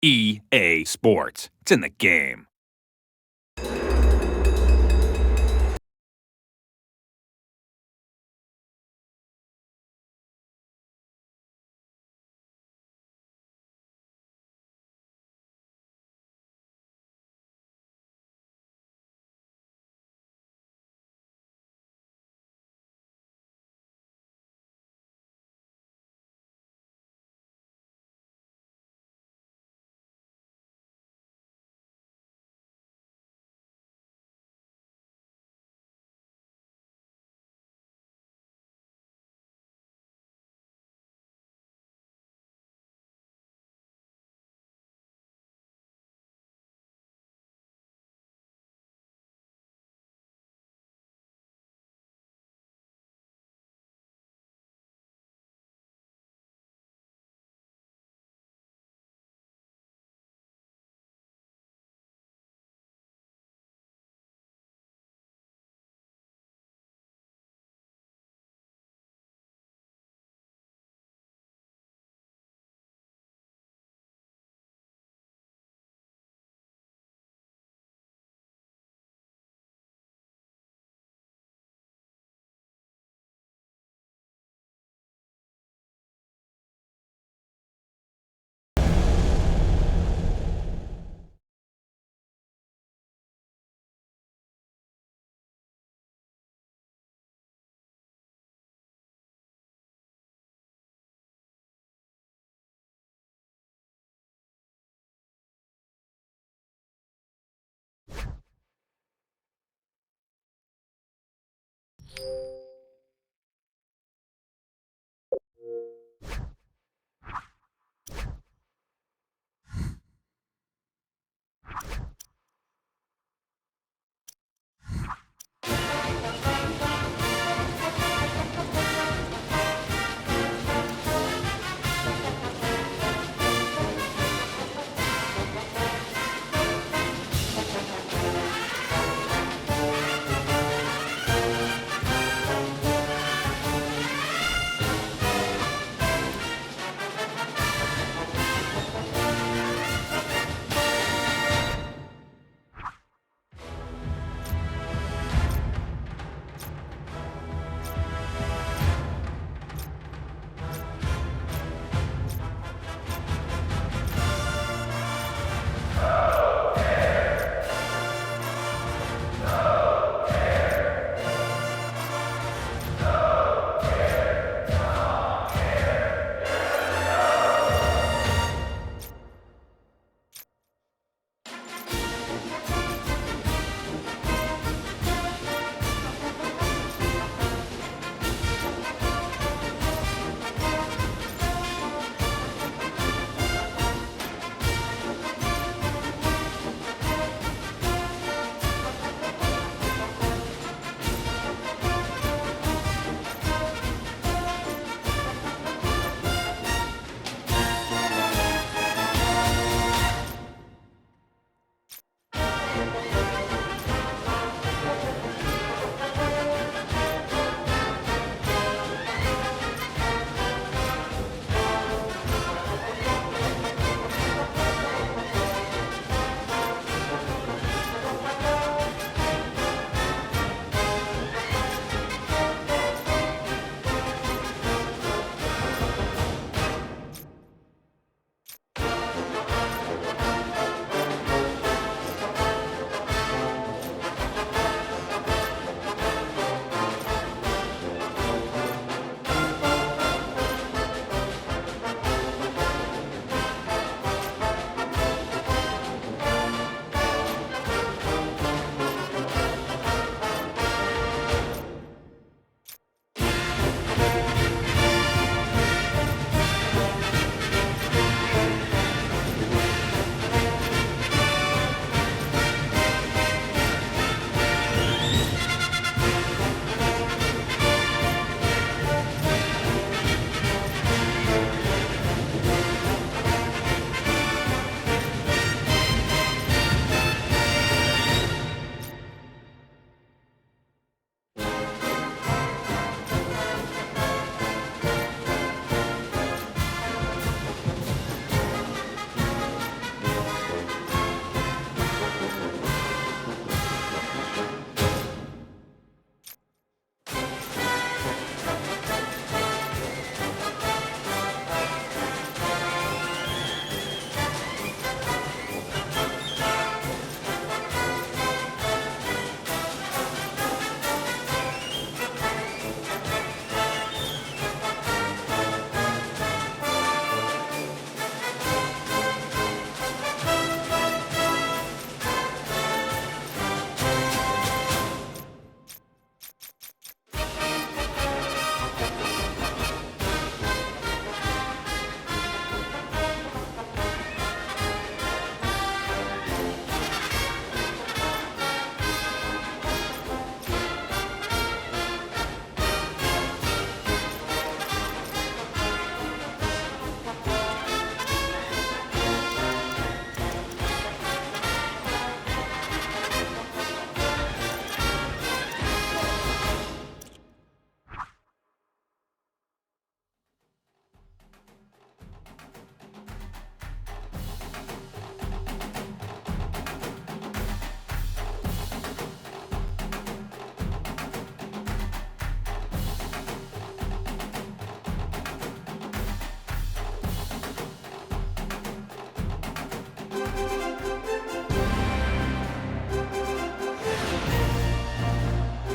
EA Sports. It's in the game.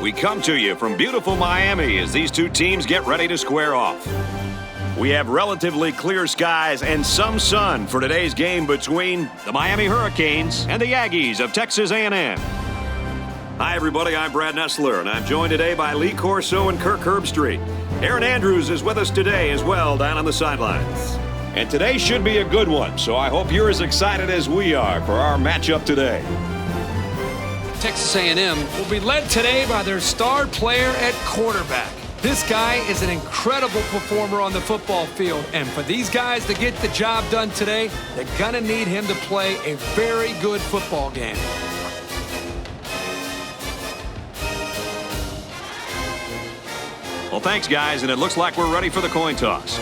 We come to you from beautiful Miami as these two teams get ready to square off. We have relatively clear skies and some sun for today's game between the Miami Hurricanes and the Aggies of Texas A&M. Hi, everybody. I'm Brad Nessler, and I'm joined today by Lee Corso and Kirk Herbstreit. Aaron Andrews is with us today as well down on the sidelines. And today should be a good one, so I hope you're as excited as we are for our matchup today. Texas A&M will be led today by their star player at quarterback. This guy is an incredible performer on the football field, and for these guys to get the job done today, they're going to need him to play a very good football game. Well, thanks, guys, and it looks like we're ready for the coin toss.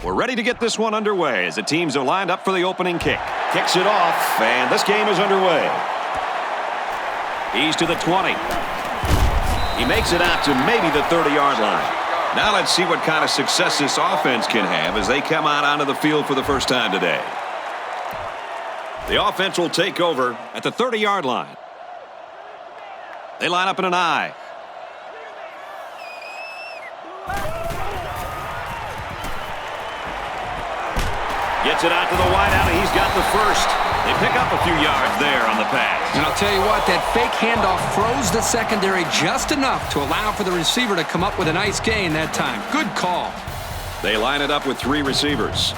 We're ready to get this one underway as the teams are lined up for the opening kick. Kicks it off, and this game is underway. He's to the 20. He makes it out to maybe the 30-yard line. Now let's see what kind of success this offense can have as they come out onto the field for the first time today. The offense will take over at the 30-yard line. They line up in an I. Gets it out to the wideout, and he's got the first. They pick up a few yards there on the pass. And I'll tell you what, that fake handoff froze the secondary just enough to allow for the receiver to come up with a nice gain that time. Good call. They line it up with three receivers.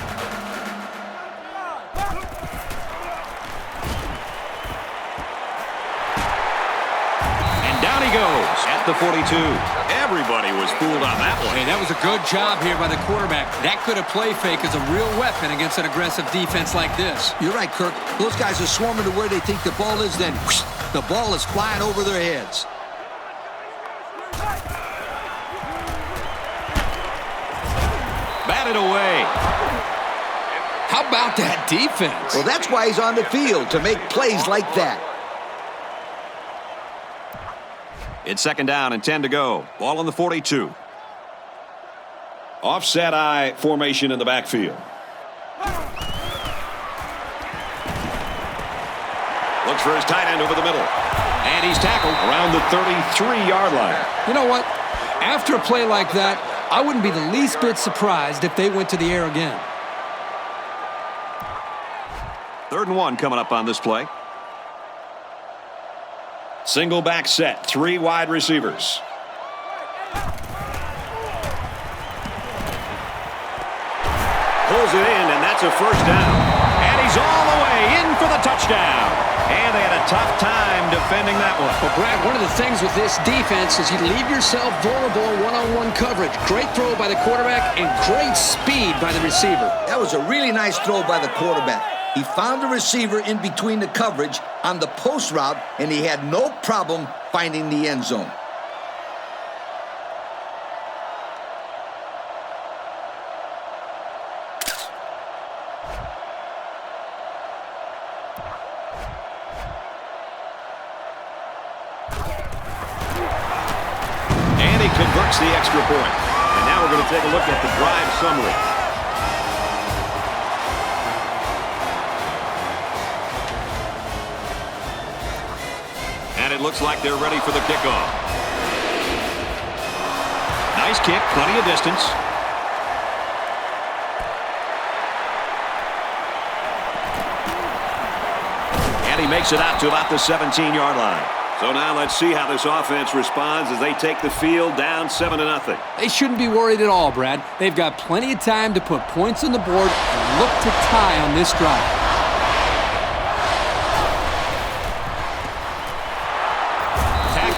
And down he goes at the 42. Everybody was fooled on that one. Hey, that was a good job here by the quarterback. That could have play fake as a real weapon against an aggressive defense like this. You're right, Kirk. Those guys are swarming to where they think the ball is, then whoosh, the ball is flying over their heads. Batted away. How about that defense? Well, that's why he's on the field, to make plays like that. It's second down and 10 to go. Ball on the 42. Offset I formation in the backfield. Looks for his tight end over the middle. And he's tackled around the 33-yard line. You know what? After a play like that, I wouldn't be the least bit surprised if they went to the air again. 3rd and 1 coming up on this play. Single back set, 3 wide receivers. Pulls it in, and that's a first down. And he's all the way in for the touchdown. And they had a tough time defending that one. Well, Brad, one of the things with this defense is you leave yourself vulnerable in one-on-one coverage. Great throw by the quarterback and great speed by the receiver. That was a really nice throw by the quarterback. He found the receiver in between the coverage on the post route, and he had no problem finding the end zone. And he converts the extra point. And now we're going to take a look at the drive summary. And it looks like they're ready for the kickoff. Nice kick, plenty of distance. And he makes it out to about the 17-yard line. So now let's see how this offense responds as they take the field down 7-0. They shouldn't be worried at all, Brad. They've got plenty of time to put points on the board and look to tie on this drive.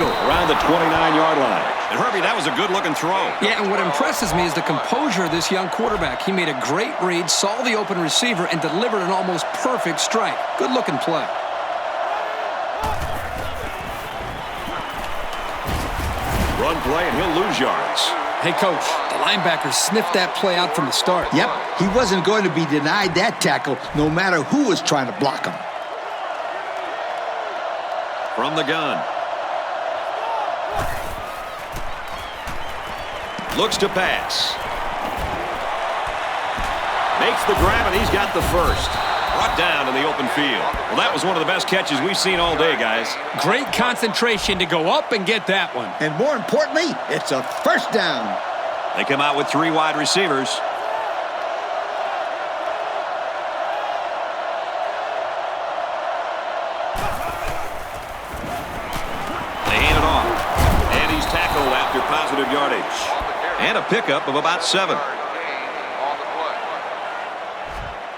Around the 29-yard line. And Herbie, that was a good-looking throw. Yeah, and what impresses me is the composure of this young quarterback. He made a great read, saw the open receiver, and delivered an almost perfect strike. Good-looking play. Run play, and he'll lose yards. Hey, Coach, the linebacker sniffed that play out from the start. Yep, he wasn't going to be denied that tackle no matter who was trying to block him. From the gun. Looks to pass. Makes the grab, and he's got the first. Brought down in the open field. Well, that was one of the best catches we've seen all day, guys. Great concentration to go up and get that one. And more importantly, it's a first down. They come out with 3 wide receivers. They hand it off. And he's tackled after positive yardage. And a pickup of about 7.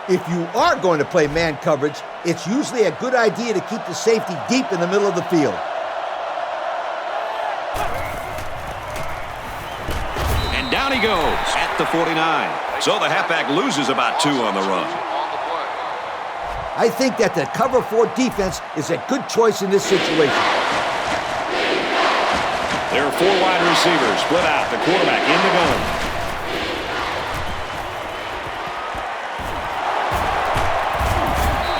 If you are going to play man coverage, it's usually a good idea to keep the safety deep in the middle of the field. And down he goes at the 49. So the halfback loses about 2 on the run. I think that the cover 4 defense is a good choice in this situation. There are 4 wide receivers split out. The quarterback in the gun.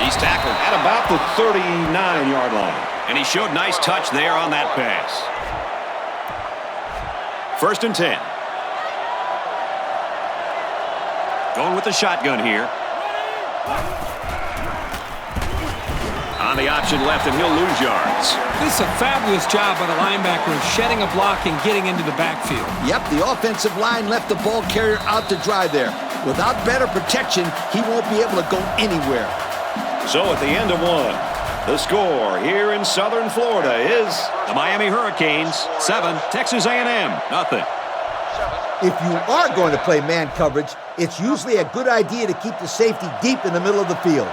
He's tackled at about the 39-yard line. And he showed nice touch there on that pass. 1st and 10. Going with the shotgun here. On the option left, and he'll lose yards. This is a fabulous job by the linebacker of shedding a block and getting into the backfield. Yep, the offensive line left the ball carrier out to dry there. Without better protection, he won't be able to go anywhere. So at the end of 1, the score here in Southern Florida is the Miami Hurricanes 7, Texas A&M nothing. If you are going to play man coverage, it's usually a good idea to keep the safety deep in the middle of the field.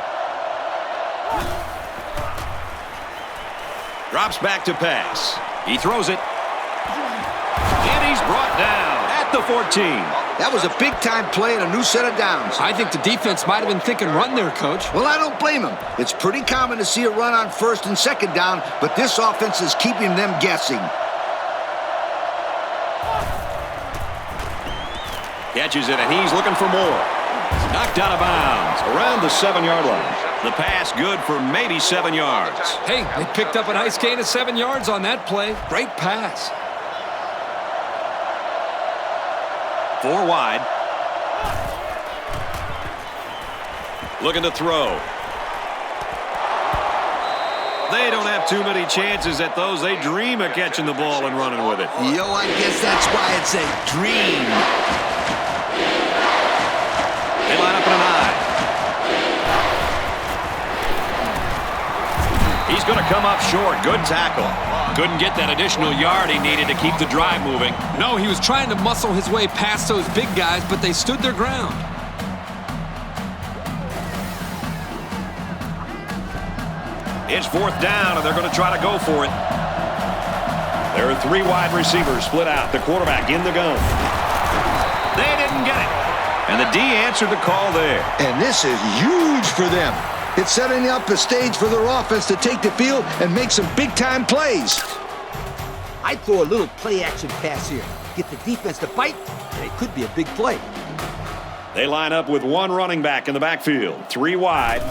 Drops back to pass. He throws it. And he's brought down at the 14. That was a big-time play and a new set of downs. I think the defense might have been thinking run there, Coach. Well, I don't blame him. It's pretty common to see a run on 1st and 2nd down, but this offense is keeping them guessing. Catches it, and he's looking for more. Knocked out of bounds around the 7-yard line. The pass good for maybe 7 yards. Hey, they picked up a nice gain of 7 yards on that play. Great pass. 4 wide. Looking to throw. They don't have too many chances at those. They dream of catching the ball and running with it. Yo, I guess that's why it's a dream. They line up in an eye. He's going to come up short. Good tackle. Couldn't get that additional yard he needed to keep the drive moving. No, he was trying to muscle his way past those big guys, but they stood their ground. It's 4th down, and they're going to try to go for it. There are 3 wide receivers split out. The quarterback in the gun. They didn't get it. And the D answered the call there. And this is huge for them. It's setting up the stage for their offense to take the field and make some big-time plays. I'd throw a little play-action pass here. Get the defense to bite, and it could be a big play. They line up with 1 running back in the backfield. 3 wide.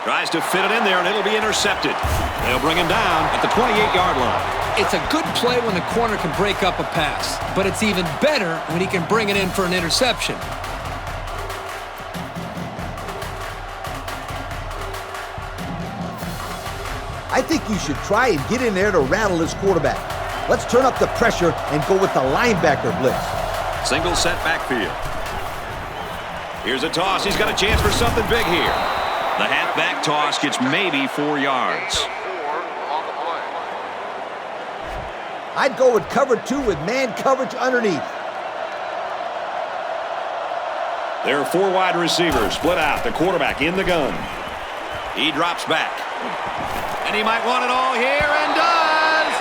Tries to fit it in there, and it'll be intercepted. They'll bring him down at the 28-yard line. It's a good play when the corner can break up a pass, but it's even better when he can bring it in for an interception. I think you should try and get in there to rattle this quarterback. Let's turn up the pressure and go with the linebacker blitz. Single set backfield. Here's a toss. He's got a chance for something big here. The halfback toss gets maybe 4 yards. I'd go with cover 2 with man coverage underneath. There are 4 wide receivers split out. The quarterback in the gun. He drops back. And he might want it all here, and does!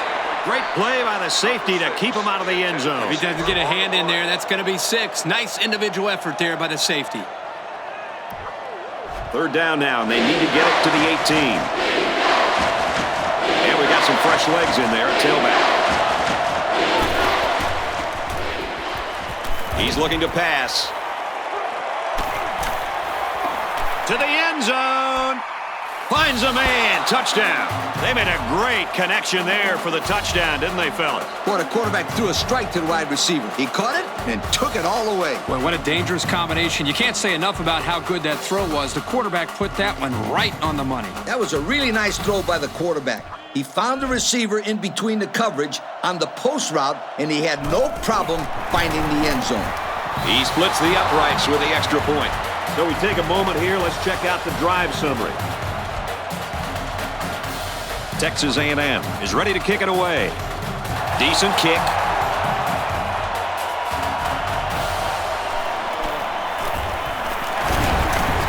Great play by the safety to keep him out of the end zone. If he doesn't get a hand in there, that's going to be 6. Nice individual effort there by the safety. 3rd down now, and they need to get it to the 18. And we got some fresh legs in there at tailback. He's looking to pass. To the end zone. Finds a man. Touchdown. They made a great connection there for the touchdown, didn't they, fellas? Boy, the quarterback threw a strike to the wide receiver. He caught it and took it all the way. Boy, what a dangerous combination. You can't say enough about how good that throw was. The quarterback put that one right on the money. That was a really nice throw by the quarterback. He found the receiver in between the coverage on the post route, and he had no problem finding the end zone. He splits the uprights with the extra point. So we take a moment here. Let's check out the drive summary. Texas A&M is ready to kick it away. Decent kick.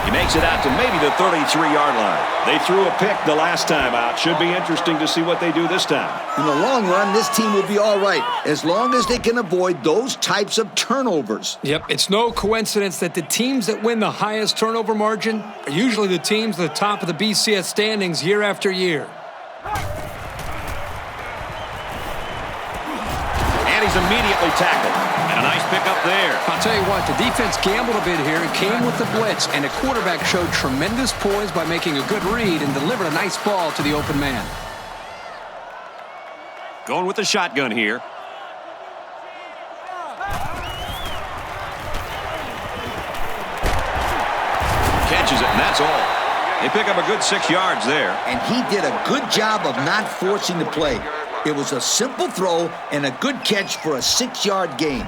He makes it out to maybe the 33-yard line. They threw a pick the last time out. Should be interesting to see what they do this time. In the long run, this team will be all right as long as they can avoid those types of turnovers. Yep, it's no coincidence that the teams that win the highest turnover margin are usually the teams at the top of the BCS standings year after year. And he's immediately tackled. And a nice pickup there. I'll tell you what, the defense gambled a bit here and came with the blitz, and the quarterback showed tremendous poise by making a good read and delivered a nice ball to the open man. Going with the shotgun here. Catches it, and that's all. They pick up a good 6 yards there. And he did a good job of not forcing the play. It was a simple throw and a good catch for a 6-yard gain.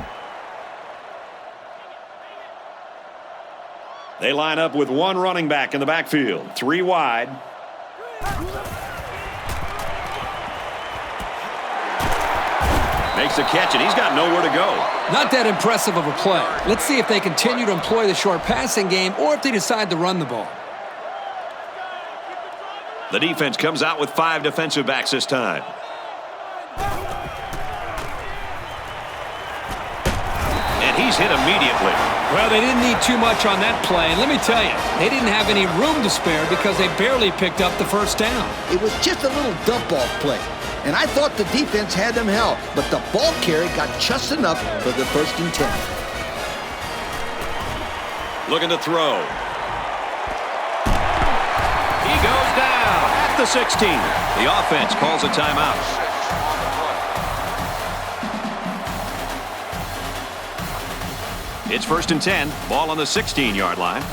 They line up with one running back in the backfield. 3 wide. Makes the catch, and he's got nowhere to go. Not that impressive of a play. Let's see if they continue to employ the short passing game or if they decide to run the ball. The defense comes out with 5 defensive backs this time. And he's hit immediately. Well, they didn't need too much on that play. And let me tell you, they didn't have any room to spare because they barely picked up the first down. It was just a little dump-off play. And I thought the defense had them held, but the ball carrier got just enough for the 1st and 10. Looking to throw. He goes down at the 16. The offense calls a timeout. It's 1st and 10. Ball on the 16-yard line.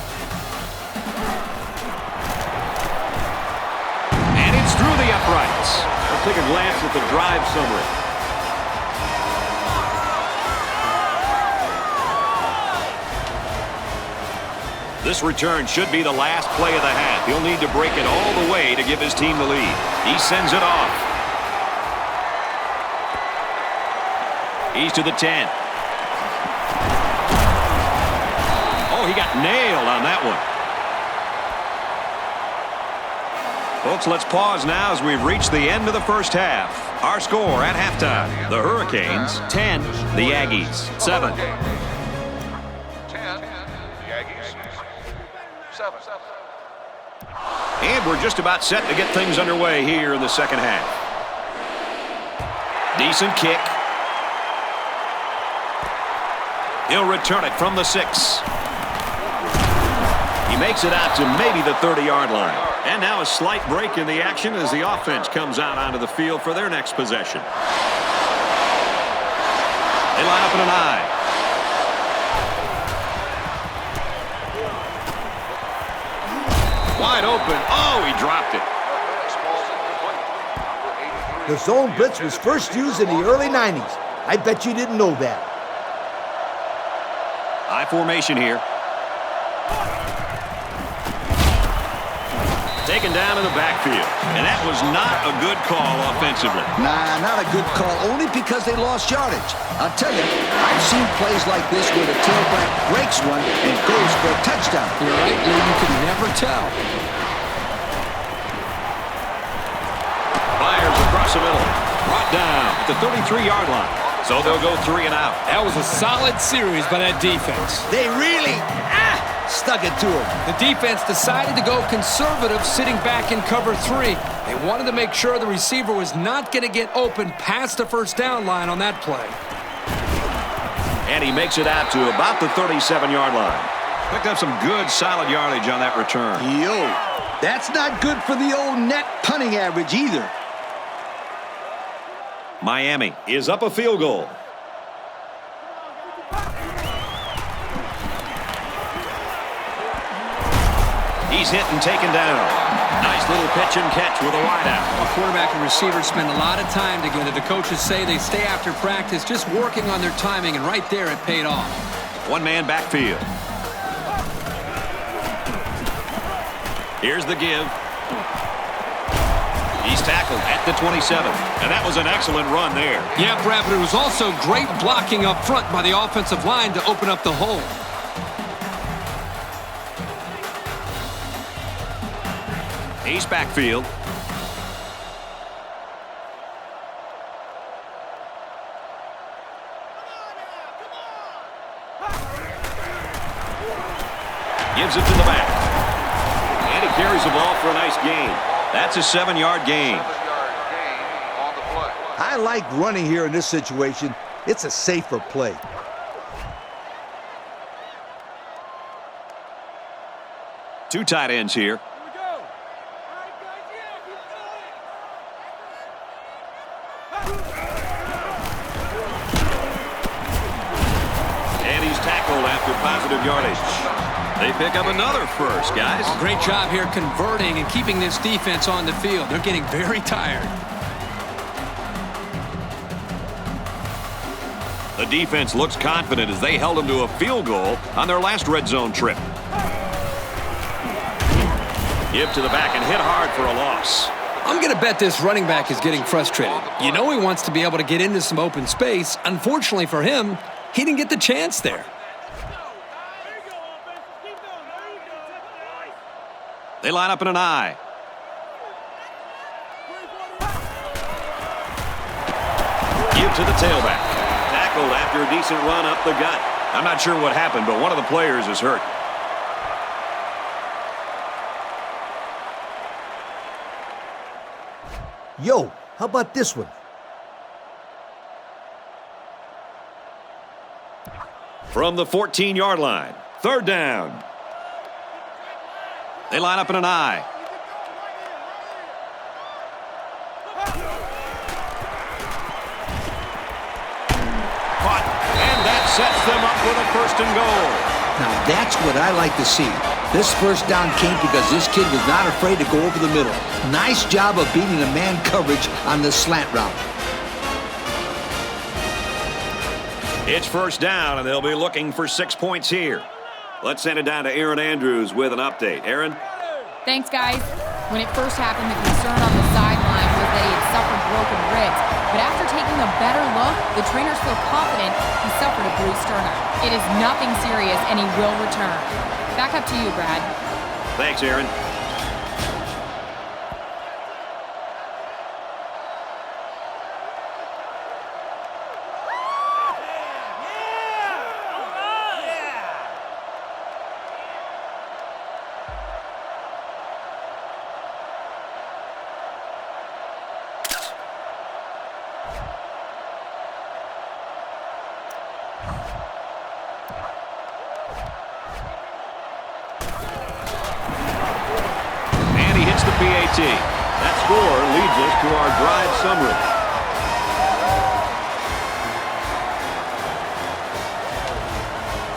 And it's through the uprights. Let's take a glance at the drive summary. This return should be the last play of the half. He'll need to break it all the way to give his team the lead. He sends it off. He's to the 10. Oh, he got nailed on that one. Folks, let's pause now as we've reached the end of the first half. Our score at halftime, the Hurricanes 10, the Aggies 7. 10, the Aggies 7. And we're just about set to get things underway here in the second half. Decent kick. He'll return it from the 6. He makes it out to maybe the 30-yard line. And now a slight break in the action as the offense comes out onto the field for their next possession. They line up in an I. Wide open. Oh, he dropped it. The zone blitz was first used in the early 90s. I bet you didn't know that. I formation here. Taken down in the backfield. And that was not a good call offensively. Nah, not a good call, only because they lost yardage. I'll tell you, I've seen plays like this where the tailback breaks one and goes for a touchdown. You're right, Lee, you can never tell. Fires across the middle. Brought down at the 33-yard line. So they'll go 3 and out. That was a solid series by that defense. They really stuck it to him. The defense decided to go conservative, sitting back in cover 3. They wanted to make sure the receiver was not going to get open past the first down line on that play. And he makes it out to about the 37-yard line. Picked up some good, solid yardage on that return. Yo. That's not good for the old net punting average either. Miami is up a field goal. He's hit and taken down. Nice little pitch and catch with a wideout. The quarterback and receiver spend a lot of time together. The coaches say they stay after practice just working on their timing, and right there it paid off. One-man backfield. Here's the give. He's tackled at the 27. And that was an excellent run there. Yeah, Brad, but it was also great blocking up front by the offensive line to open up the hole. Ace backfield. Gives it to the back. And he carries the ball for a nice gain. That's a 7-yard gain. 7-yard gain on the play. I like running here in this situation. It's a safer play. Two tight ends here. And he's tackled after positive yardage. They pick up another first, guys. Great job here converting and keeping this defense on the field. They're getting very tired. The defense looks confident as they held them to a field goal on their last red zone trip. Give to the back and hit hard for a loss. I'm going to bet this running back is getting frustrated. You know he wants to be able to get into some open space. Unfortunately for him, he didn't get the chance there. They line up in an I. Give to the tailback. Tackled after a decent run up the gut. I'm not sure what happened, but one of the players is hurt. Yo, how about this one? From the 14-yard line. Third down. They line up in an I. Caught. And that sets them up with a first and goal. Now that's what I like to see. This first down came because this kid was not afraid to go over the middle. Nice job of beating the man coverage on the slant route. It's first down, and they'll be looking for 6 points here. Let's send it down to Aaron Andrews with an update. Aaron? Thanks, guys. When it first happened, the concern on the sideline was that he had suffered broken ribs. But after taking a better look, the trainers feel confident he suffered a bruised sternum. It is nothing serious, and he will return. Back up to you, Brad. Thanks, Aaron. That score leads us to our drive summary.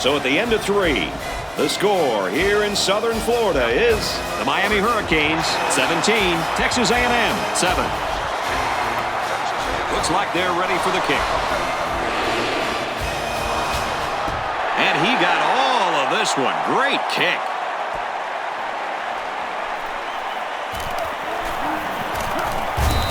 So at the end of 3, the score here in Southern Florida is the Miami Hurricanes 17, Texas A&M 7. Looks like they're ready for the kick. And he got all of this one. Great kick.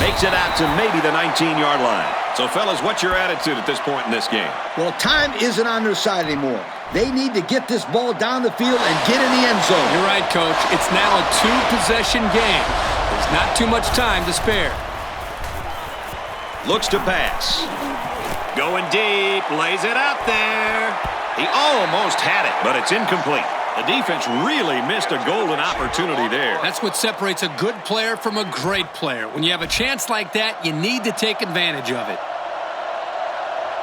Makes it out to maybe the 19-yard line. So, fellas, what's your attitude at this point in this game? Well, time isn't on their side anymore. They need to get this ball down the field and get in the end zone. You're right, Coach. It's now a 2-possession game. There's not too much time to spare. Looks to pass. Going deep. Lays it out there. He almost had it, but it's incomplete. The defense really missed a golden opportunity there. That's what separates a good player from a great player. When you have a chance like that, you need to take advantage of it.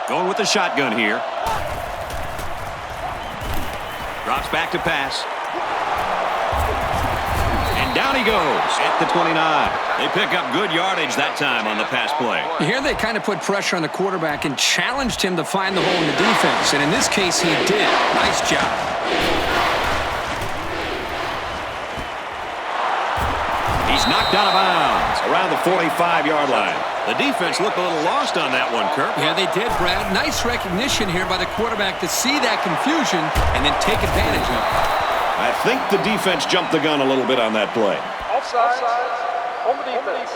Going with the shotgun here. Drops back to pass. And Down he goes at the 29. They pick up good yardage that time on the pass play. Here they kind of put pressure on the quarterback and challenged him to find the hole in the defense. And in this case, he did. Nice job. He's knocked out of bounds around the 45-yard line. The defense looked a little lost on that one, Kirk. Yeah, they did, Brad. Nice recognition here by the quarterback to see that confusion and then take advantage of it. I think the defense jumped the gun a little bit on that play. Offside. Home defense.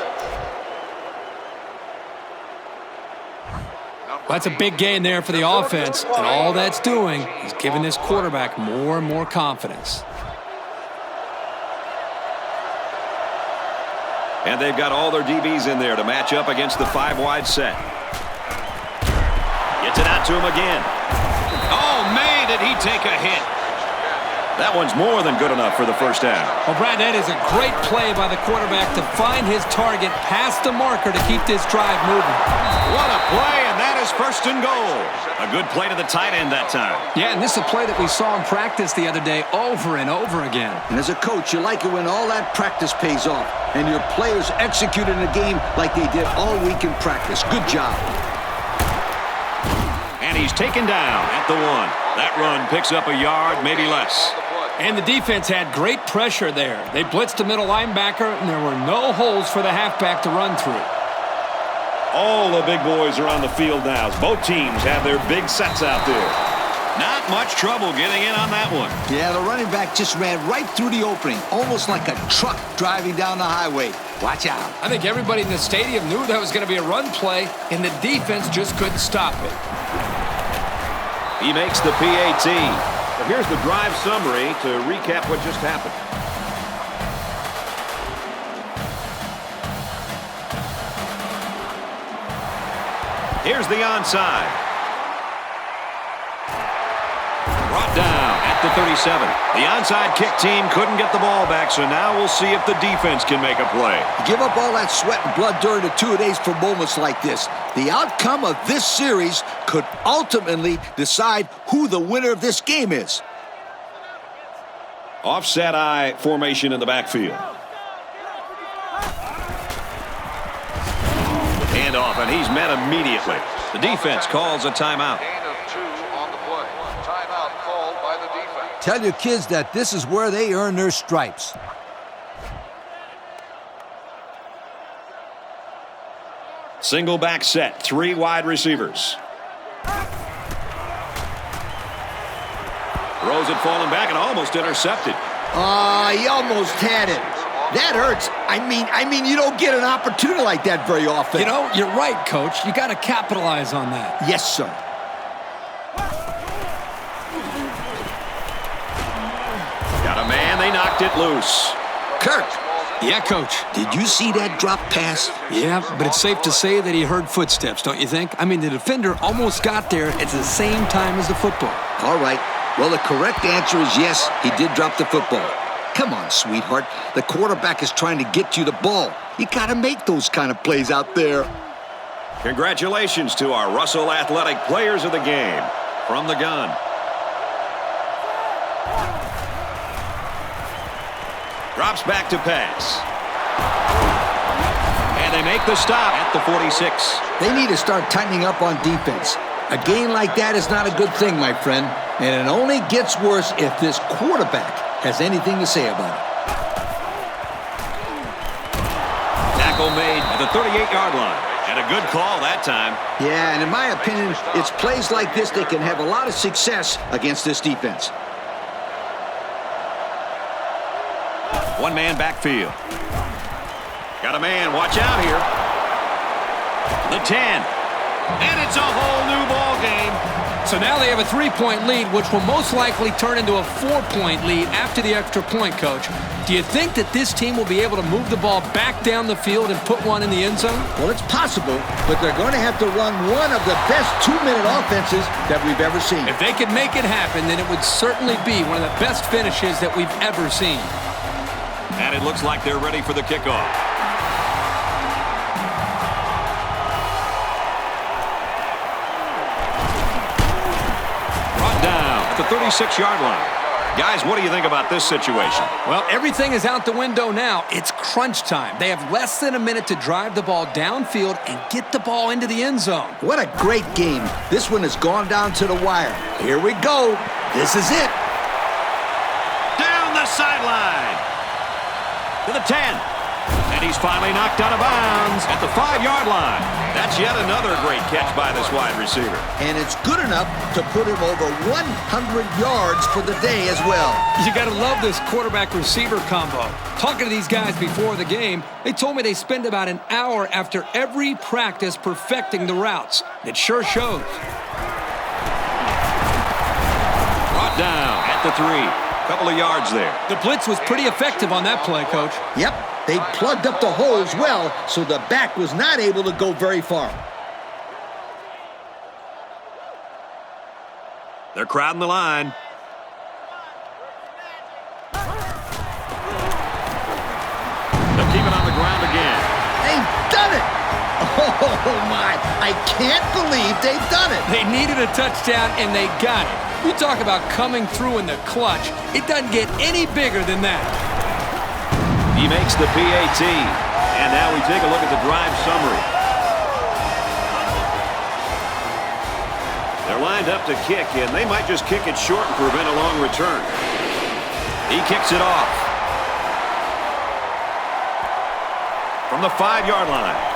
That's a big gain there for the offense, and all that's doing is giving this quarterback more and more confidence. And they've got all their DBs in there to match up against the 5-wide set. Gets it out to him again. Oh, man, did he take a hit. That one's more than good enough for the first down. Well, Brad, that is a great play by the quarterback to find his target past the marker to keep this drive moving. What a play, and that is first and goal. A good play to the tight end that time. Yeah, and this is a play that we saw in practice the other day over and over again. And as a coach, you like it when all that practice pays off and your players execute in the game like they did all week in practice. Good job. And he's taken down at the 1. That run picks up a yard, maybe less. And the defense had great pressure there. They blitzed the middle linebacker, and there were no holes for the halfback to run through. All the big boys are on the field now. Both teams have their big sets out there. Not much trouble getting in on that one. Yeah, the running back just ran right through the opening, almost like a truck driving down the highway. Watch out. I think everybody in the stadium knew that was going to be a run play, and the defense just couldn't stop it. He makes the PAT. But here's the drive summary to recap what just happened. Here's the onside. Brought down at the 37. The onside kick team couldn't get the ball back, so now we'll see if the defense can make a play. Give up all that sweat and blood during the 2 days for moments like this. The outcome of this series could ultimately decide who the winner of this game is. Offset I formation in the backfield. Handoff, and he's met immediately. The defense calls a timeout. Gain of 2 on the play. Timeout called by the defense. Tell your kids that this is where they earn their stripes. Single back set, 3 wide receivers. Throws it falling back and almost intercepted. He almost had it. That hurts. I mean, you don't get an opportunity like that very often. You know, you're right, Coach. You got to capitalize on that. Yes, sir. Got a man, they knocked it loose. Kirk, Yeah, Coach. did you see that drop pass? Yeah, but it's safe to say that he heard footsteps, don't you think? I mean, the defender almost got there at the same time as the football. All right. Well, the correct answer is yes, he did drop the football. Come on, sweetheart. The quarterback is trying to get you the ball. You got to make those kind of plays out there. Congratulations to our Russell Athletic players of the game. From the gun. Drops back to pass. And they make the stop at the 46. They need to start tightening up on defense. A game like that is not a good thing, my friend. And it only gets worse if this quarterback has anything to say about it. Tackle made at the 38-yard line. And a good call that time. Yeah, and in my opinion, it's plays like this that can have a lot of success against this defense. One-man backfield. Got a man. Watch out here. The 10. And it's a whole new ball game. So now they have a 3-point lead, which will most likely turn into a 4-point lead after the extra point, Coach. Do you think that this team will be able to move the ball back down the field and put one in the end zone? Well, it's possible, but they're going to have to run one of the best 2-minute offenses that we've ever seen. If they could make it happen, then it would certainly be one of the best finishes that we've ever seen. And it looks like they're ready for the kickoff. Brought down at the 36-yard line. Guys, what do you think about this situation? Well, everything is out the window now. It's crunch time. They have less than a minute to drive the ball downfield and get the ball into the end zone. What a great game. This one has gone down to the wire. Here we go. This is it. Down the sideline. To the 10. And he's finally knocked out of bounds at the 5-yard line. That's yet another great catch by this wide receiver. And it's good enough to put him over 100 yards for the day as well. You got to love this quarterback-receiver combo. Talking to these guys before the game, they told me they spend about an hour after every practice perfecting the routes. It sure shows. Brought down at the 3. Couple of yards there. The blitz was pretty effective on that play, Coach. Yep, they plugged up the holes well, so the back was not able to go very far. They're crowding the line. They'll keep it on the ground again. They've done it! Oh, my. I can't believe they've done it. They needed a touchdown, and they got it. You talk about coming through in the clutch. It doesn't get any bigger than that. He makes the PAT. And now we take a look at the drive summary. They're lined up to kick, and they might just kick it short and prevent a long return. He kicks it off. From the 5-yard line.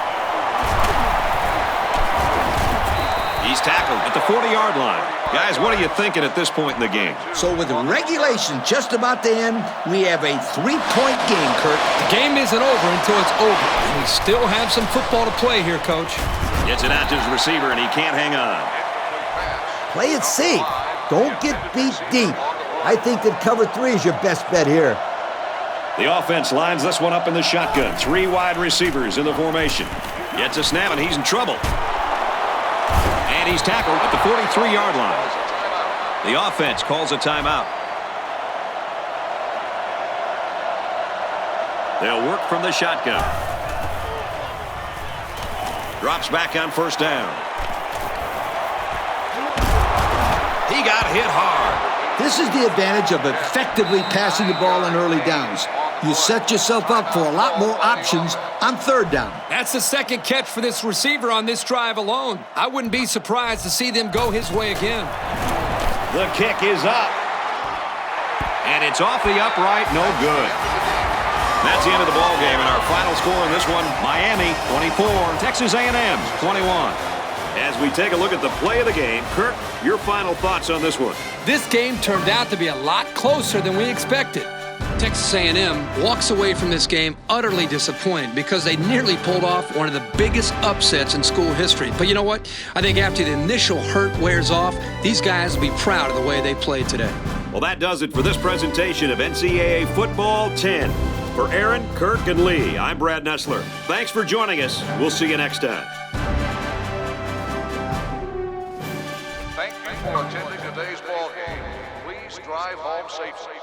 He's tackled at the 40-yard line. Guys, what are you thinking at this point in the game? So with regulation just about to end, we have a 3-point game, Kurt. The game isn't over until it's over. And we still have some football to play here, Coach. Gets it out to his receiver, and he can't hang on. Play it safe. Don't get beat deep. I think that cover 3 is your best bet here. The offense lines this one up in the shotgun. 3 wide receivers in the formation. Gets a snap, and he's in trouble. And he's tackled at the 43-yard line. The offense calls a timeout. They'll work from the shotgun. Drops back on first down. He got hit hard. This is the advantage of effectively passing the ball on early downs. You set yourself up for a lot more options on 3rd down. That's the second catch for this receiver on this drive alone. I wouldn't be surprised to see them go his way again. The kick is up. And it's off the upright, no good. That's the end of the ball game, and our final score in this one, Miami 24, Texas A&M 21. As we take a look at the play of the game, Kirk, your final thoughts on this one. This game turned out to be a lot closer than we expected. Texas A&M walks away from this game utterly disappointed because they nearly pulled off one of the biggest upsets in school history. But you know what? I think after the initial hurt wears off, these guys will be proud of the way they played today. Well, that does it for this presentation of NCAA Football 10. For Aaron, Kirk, and Lee, I'm Brad Nessler. Thanks for joining us. We'll see you next time. Thank you for attending today's ball game. Please drive home safely.